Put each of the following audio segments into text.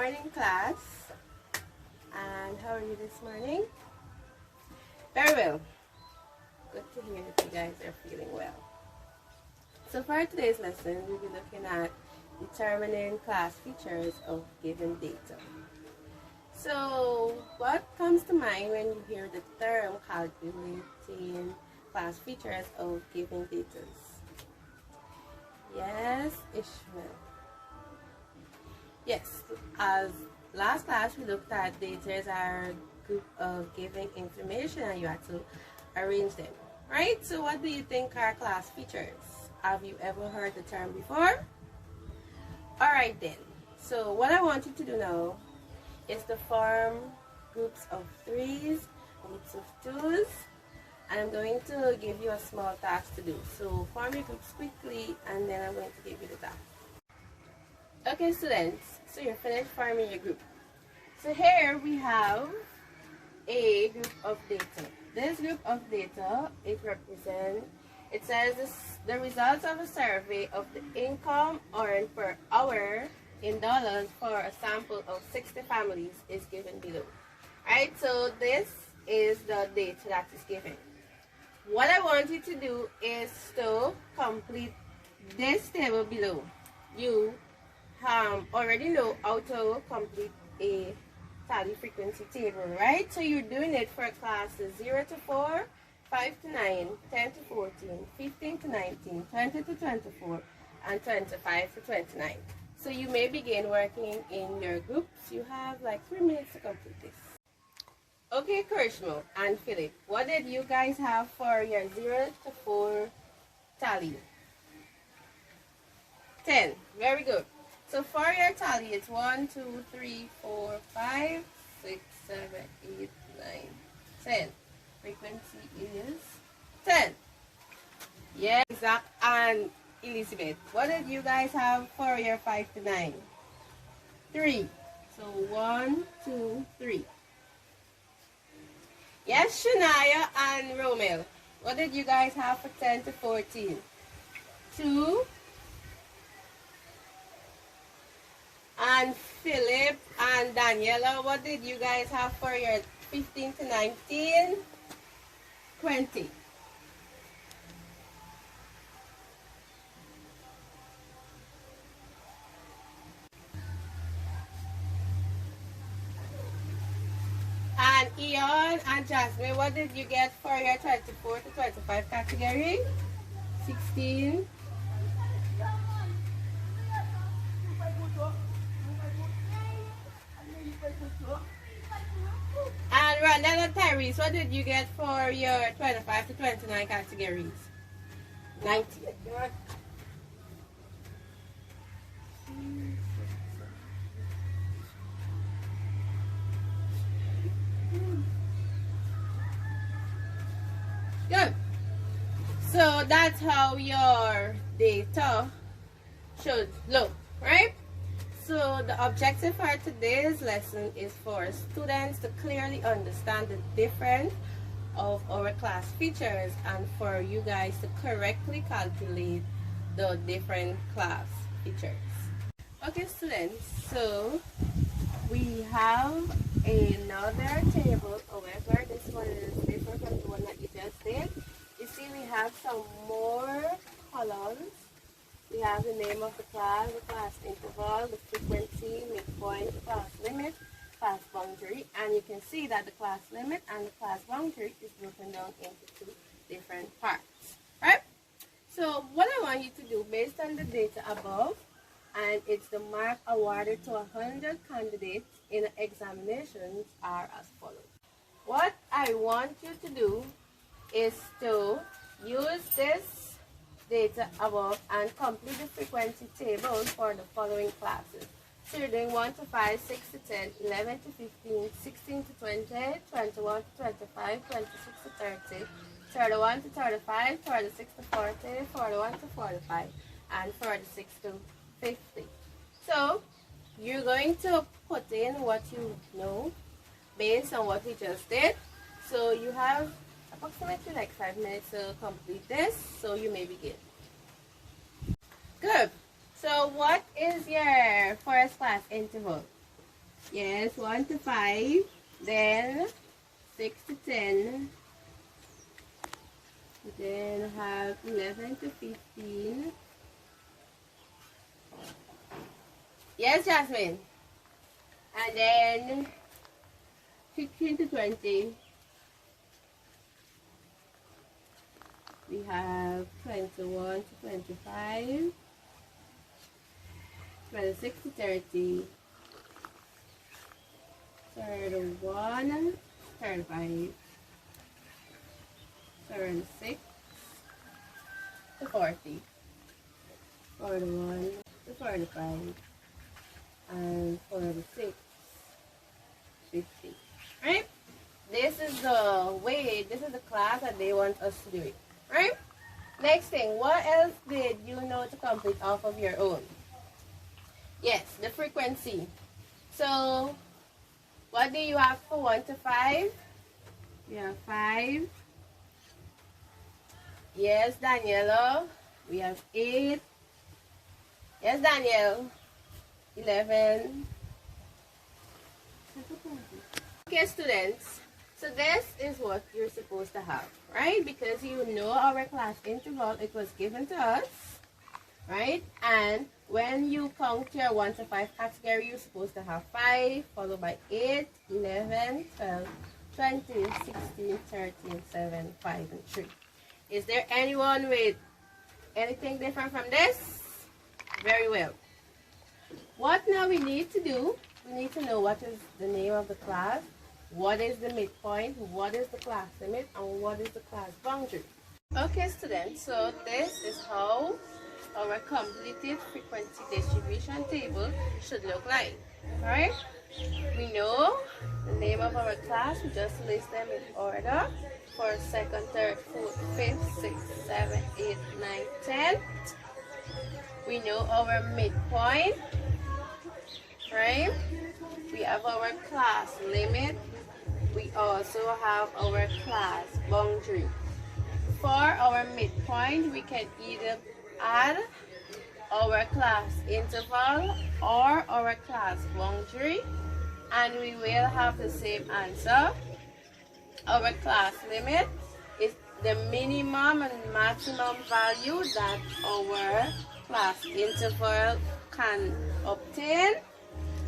morning, class. And how are you this morning? Very well. Good to hear that you guys are feeling well. So for today's lesson, we'll be looking at determining class features of given data. So what comes to mind when you hear the term calculating class features of given data? Yes, Ishmael. Yes, as last class we looked at data as our group of given information and you had to arrange them. Right? So what do you think are class features? Have you ever heard the term before? Alright then. So what I want you to do now is to form groups of threes, groups of twos, and I'm going to give you a small task to do. So form your groups quickly and then I'm going to give you the task. Okay students, so you're finished forming your group. So here we have a group of data. This group of data, it says the results of a survey of the income earned per hour in dollars for a sample of 60 families is given below. Right, so this is the data that is given. What I want you to do is to complete this table below. You already know how to complete a tally frequency table, right? So you're doing it for classes 0 to 4, 5 to 9, 10 to 14, 15 to 19, 20 to 24, and 25 to 29. So you may begin working in your groups. You have like 3 minutes to complete this. Okay, Kirshmo and Philip, what did you guys have for your 0 to 4 tally? 10. Very good. So for your tally, it's 1, 2, 3, 4, 5, 6, 7, 8, 9, 10. Frequency is 10. Yeah, Isaac and Elizabeth. What did you guys have for your 5 to 9? 3. So 1, 2, 3. Yes, Shania and Romel. What did you guys have for 10 to 14? 2. And Philip and Daniela, what did you guys have for your 15 to 19? 20. And Eon and Jasmine, what did you get for your 24 to 25 category? 16. And Randall and Tyrese, what did you get for your 25 to 29 categories? 19. Good. So that's how your data should look, right? So the objective for today's lesson is for students to clearly understand the difference of our class features and for you guys to correctly calculate the different class features. Okay students, so we have another table. However, this one is different from the one that you just did. You see we have some more columns. We have the name of the class interval, the frequency, midpoint, the class limit, class boundary, and you can see that the class limit and the class boundary is broken down into 2 different parts, right? So what I want you to do based on the data above, and it's the mark awarded to 100 candidates in examinations are as follows. What I want you to do is to use this data above and complete the frequency table for the following classes. So you're doing 1 to 5, 6 to 10, 11 to 15, 16 to 20, 21 to 25, 26 to 30, 31 to 35, 36 to 40, 41 to 45, and 46 to 50. So you're going to put in what you know based on what we just did. So you have approximately like 5 minutes to complete this, so you may begin. Good. So what is your first class interval? Yes, 1 to 5. Then 6 to 10. Then have 11 to 15. Yes, Jasmine. And then 16 to 20. We have 21 to 25. 26 to 30. 31, 35, 36 to 40, 41 to 45, and 46, 50. Right? This is the way, this is the class that they want us to do it. Right? Next thing, what else did you know to complete off of your own? Yes, the frequency. So, what do you have for 1 to 5? We have 5. Yes, Daniela. We have 8. Yes, Daniel. 11. Okay, students. So this is what you're supposed to have, right? Because you know our class interval, it was given to us, right? And when you count your 1 to 5 category, you're supposed to have 5, followed by 8, 11, 12, 20, 16, 13, 7, 5, and 3. Is there anyone with anything different from this? Very well. What now we need to do, we need to know what is the name of the class, what is the midpoint, what is the class limit, and what is the class boundary. Okay, students, so this is how our completed frequency distribution table should look like. Alright? We know the name of our class, we just list them in order. First, second, third, fourth, fifth, sixth, seventh, eighth, ninth, 10th. We know our midpoint. Right? We have our class limit. We also have our class boundary. For our midpoint, we can either add our class interval or our class boundary, and we will have the same answer. Our class limit is the minimum and maximum value that our class interval can obtain.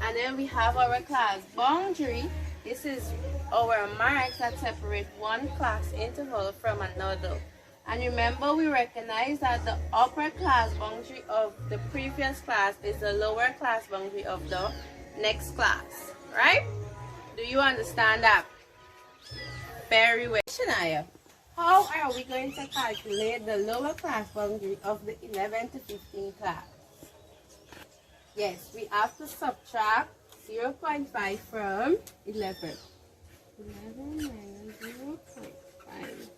And then we have our class boundary. This is our marks that separate one class interval from another. And remember, we recognize that the upper class boundary of the previous class is the lower class boundary of the next class. Right? Do you understand that? Very well. Shania, how are we going to calculate the lower class boundary of the 11 to 15 class? Yes, we have to subtract 0.5 from 11. 11 minus 0.5.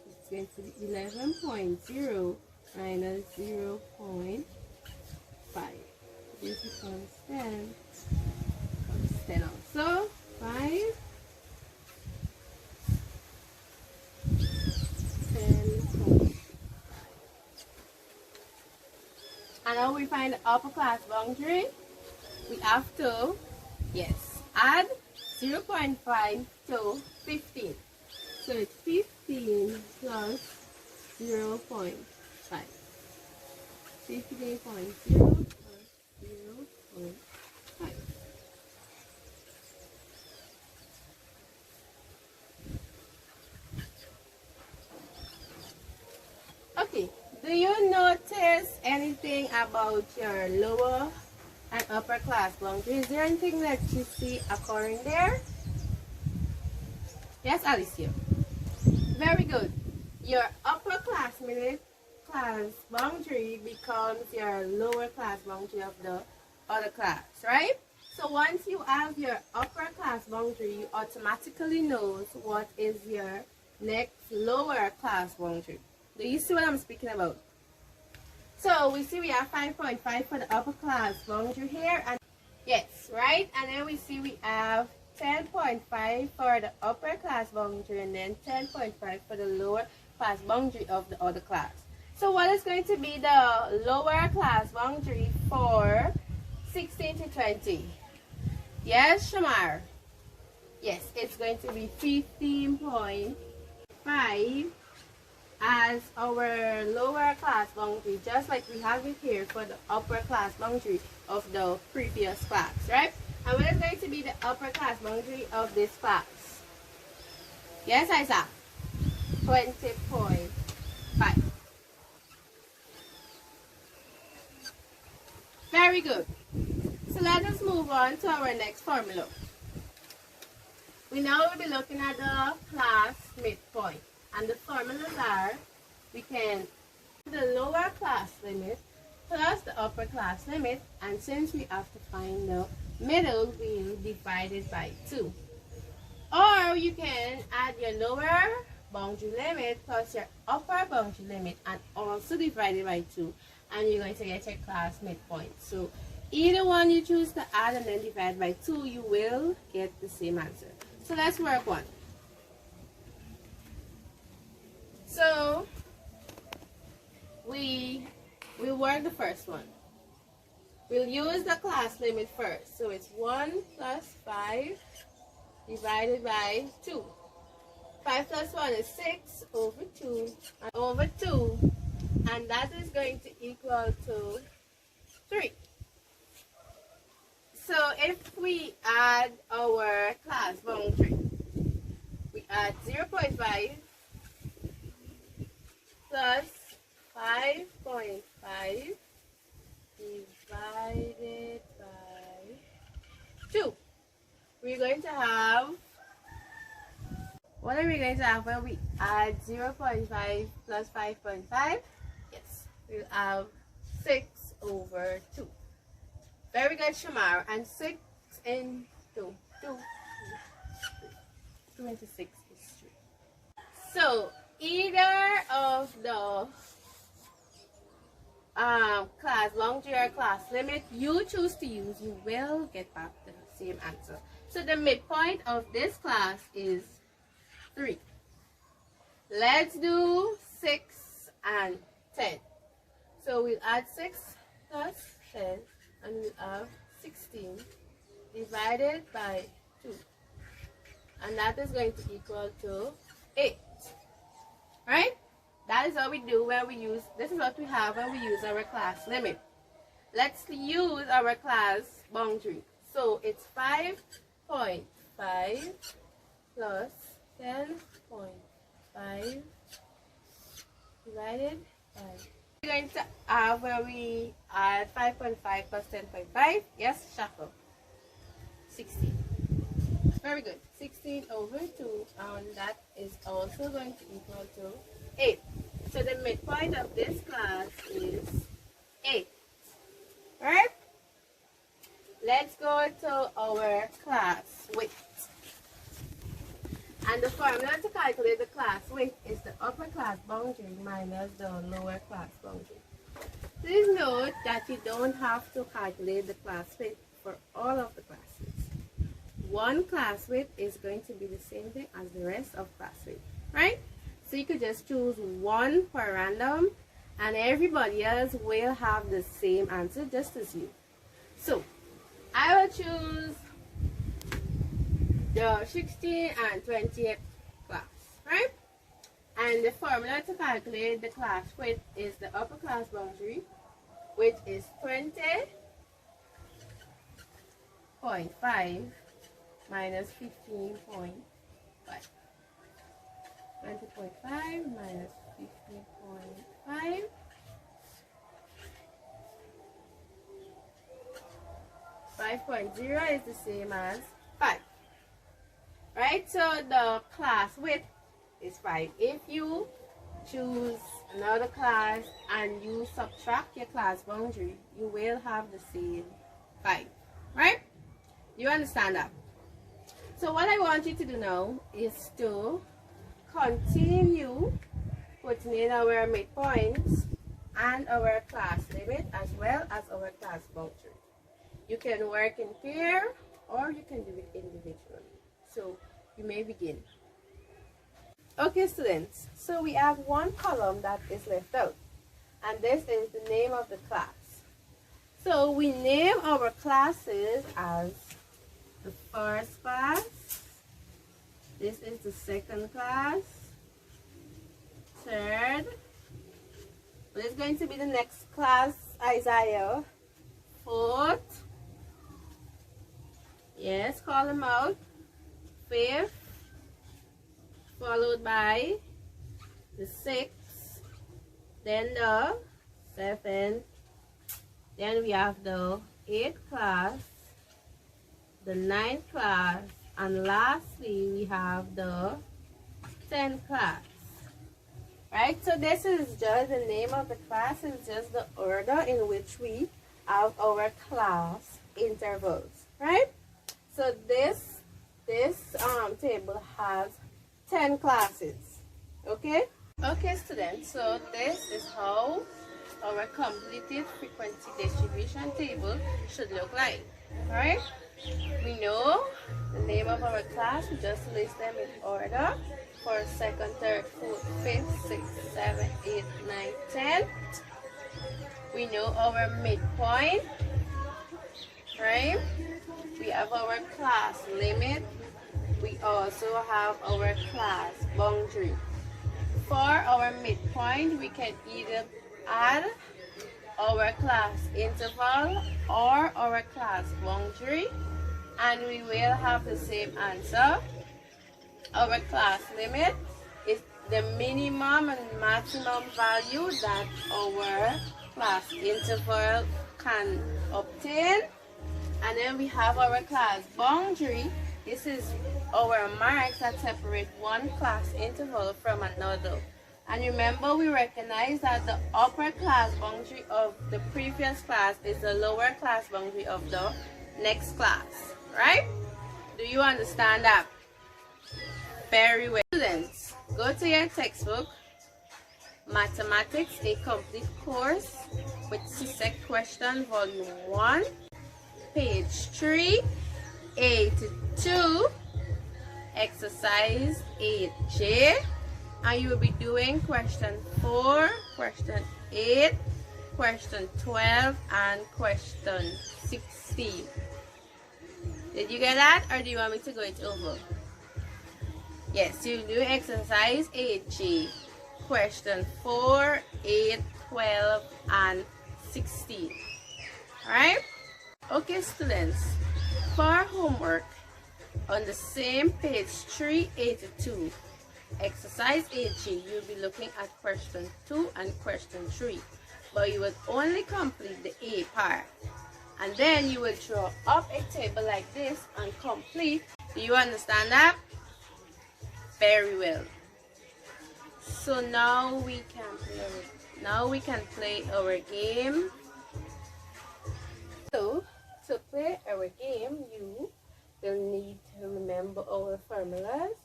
It's going to be 11.0 minus 0.5. This becomes 10. Becomes 10 also. 5. 10.5. And now we find the upper class boundary. We have to, yes, add 0.5 to 15. So it's 15 plus 0.5. 15.0 plus 0.5. Okay, do you notice anything about your lower and upper class boundary? Is there anything that you see occurring there? Yes, Alicia. Very good. Your upper class boundary becomes your lower class boundary of the other class, right? So once you have your upper class boundary, you automatically know what is your next lower class boundary. Do you see what I'm speaking about? So we see we have 5.5 for the upper class boundary here, and yes, right? And then we see we have 10.5 for the upper class boundary, and then 10.5 for the lower class boundary of the other class. So what is going to be the lower class boundary for 16 to 20? Yes, Shamar. Yes, it's going to be 15.5 as our lower class boundary, just like we have it here for the upper class boundary of the previous class, right? And what is going to be the upper class boundary of this class? Yes, Isaac? 20.5. Very good. So let us move on to our next formula. We now will be looking at the class midpoint. And the formulas are, we can the lower class limit plus the upper class limit, and since we have to find the middle, we'll divide it by 2. Or you can add your lower boundary limit plus your upper boundary limit and also divide it by 2, and you're going to get your class midpoint. So either one you choose to add and then divide by 2, you will get the same answer. So let's work one. So we will work the first one. We'll use the class limit first. So it's 1 plus 5 divided by 2. 5 plus 1 is 6 over 2 and that is going to equal to 3. So if we add our class boundary, we add 0.5 plus 5.5 divided by 2. We're going to have, what are we going to have when we add 0.5 plus 5.5? Yes, we'll have 6 over 2. Very good, Shamar. And 6 into 2. 26 is 3. So either of the class boundary or class limit you choose to use, you will get back the same answer. So the midpoint of this class is 3. Let's do 6 and 10. So we'll add 6 plus 10 and we'll have 16 divided by 2. And that is going to equal to 8. Right? That is what we do when we use, this is what we have when we use our class limit. Let's use our class boundary. So it's 5.5 plus 10.5 divided by, we're going to have where we add 5.5 plus 10.5. Yes, shuffle. 16. Very good. 16 over 2, and that is also going to equal to 8. So the midpoint of this class is 8. Right? Let's go to our class width. And the formula to calculate the class width is the upper class boundary minus the lower class boundary. Please note that you don't have to calculate the class width for all of the classes. One class width is going to be the same thing as the rest of class width, right? So you could just choose one for random and everybody else will have the same answer just as you. So I will choose the 16 and 20th class, right? And the formula to calculate the class width is the upper class boundary, which is 20.5 minus 15.5. 20.5 minus 15.5. 5.0 is the same as 5. Right? So the class width is 5. If you choose another class and you subtract your class boundary, you will have the same 5. Right? You understand that? So what I want you to do now is to continue putting in our midpoints and our class limit as well as our class boundary. You can work in pair or you can do it individually. So you may begin. Okay, students, so we have one column that is left out, and this is the name of the class. So we name our classes as the first class. This is the second class. Third. But it's going to be the next class, Isaiah. Fourth. Yes, call them out. Fifth. Followed by the sixth. Then the seventh. Then we have the 8th class, the 9th class, and lastly we have the 10th class. Right, so this is just the name of the class, it's just the order in which we have our class intervals, right? So this table has 10 classes, okay? Okay, students, so this is how our completed frequency distribution table should look like. Alright, we know the name of our class, we just list them in order: first, second, third, fourth, fifth, sixth, seventh, eighth, ninth, 10th. We know our midpoint, right? We have our class limit. We also have our class boundary. For our midpoint, we can either add our class interval or our class boundary, and we will have the same answer. Our class limit is the minimum and maximum value that our class interval can obtain. And then we have our class boundary. This is our marks that separate one class interval from another. And remember, we recognize that the upper class boundary of the previous class is the lower class boundary of the next class, right? Do you understand that? Very well. Students, go to your textbook, Mathematics, a Complete Course with CSEC Question Volume 1, page 3, A-2, exercise 8J. And you will be doing question 4, question 8, question 12, and question 16. Did you get that, or do you want me to go it over? Yes, you do exercise 8G, question 4, 8, 12, and 16. Alright? Okay, students, for homework, on the same page 382, exercise 8G, you'll be looking at question 2 and question 3. But you will only complete the A part. And then you will draw up a table like this and complete. Do you understand that? Very well. So now we can play our game. So to play our game, you will need to remember our formulas,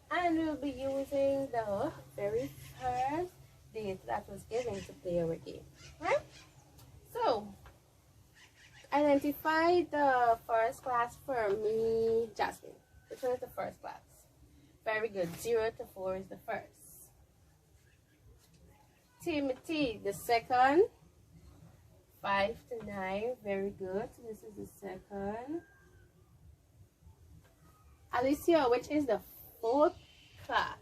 and we'll be using the very first date that was given to play our game. Right? So identify the first class for me, Jasmine. Which one is the first class? Very good. 0 to 4 is the first. Timothy, the second. 5 to 9. Very good. So this is the second. Alicia, which is the fourth class?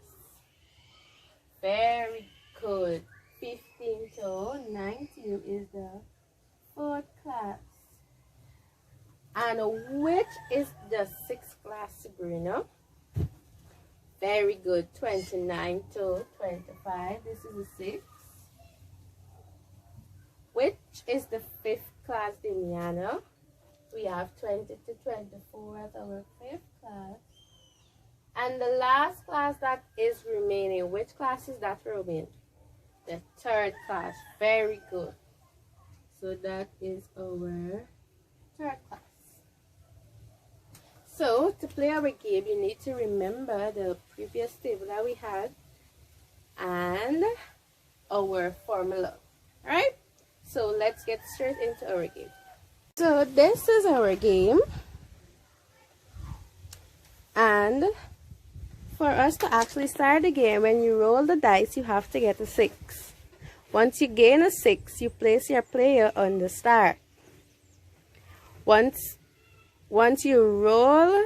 Very good. 15 to 19 is the fourth class. And which is the sixth class, Sabrina? Very good. 29 to 25. This is the sixth. Which is the fifth class, Demiana? We have 20 to 24 as our fifth class. And the last class that is remaining, which class is that, Robin? The third class. Very good. So that is our third class. So to play our game, you need to remember the previous table that we had and our formula. Alright? So let's get straight into our game. So this is our game. And for us to actually start the game, when you roll the dice, you have to get a 6. Once you gain a 6, you place your player on the start. Once once you roll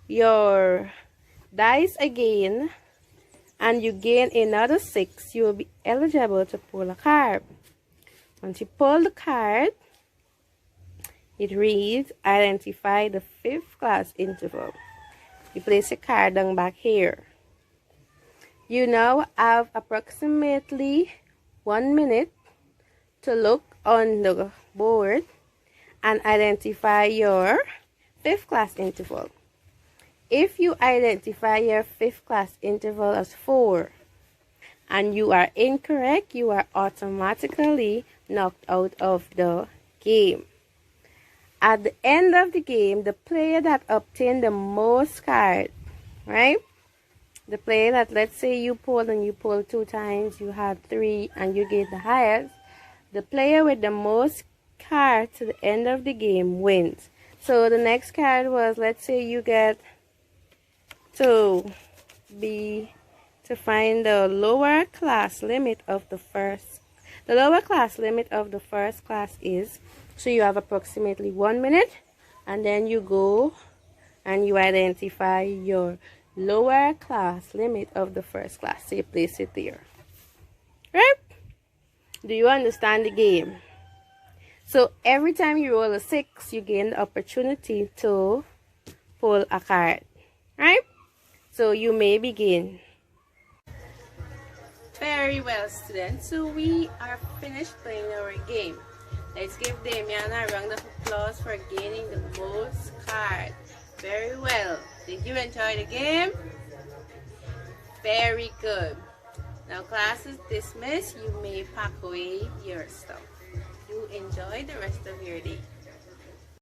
your dice again and you gain another 6, you will be eligible to pull a card. Once you pull the card, it reads, identify the 5th class interval. You place your card down back here. You now have approximately 1 minute to look on the board and identify your 5th class interval. If you identify your 5th class interval as 4 and you are incorrect, you are automatically knocked out of the game. At the end of the game, the player that obtained the most cards, right? The player that, let's say you pulled and you pulled 2 times, you had 3 and you get the highest. The player with the most cards to the end of the game wins. So the next card was, let's say you get to find the lower class limit of the first. The lower class limit of the first class is, so you have approximately 1 minute, and then you go and you identify your lower class limit of the first class. So you place it there. Right? Do you understand the game? So every time you roll a 6, you gain the opportunity to pull a card. Right? So you may begin. Very well, students. So we are finished playing our game. Let's give Damian a round of applause for gaining the most cards. Very well. Did you enjoy the game? Very good. Now class is dismissed. You may pack away your stuff. You enjoy the rest of your day.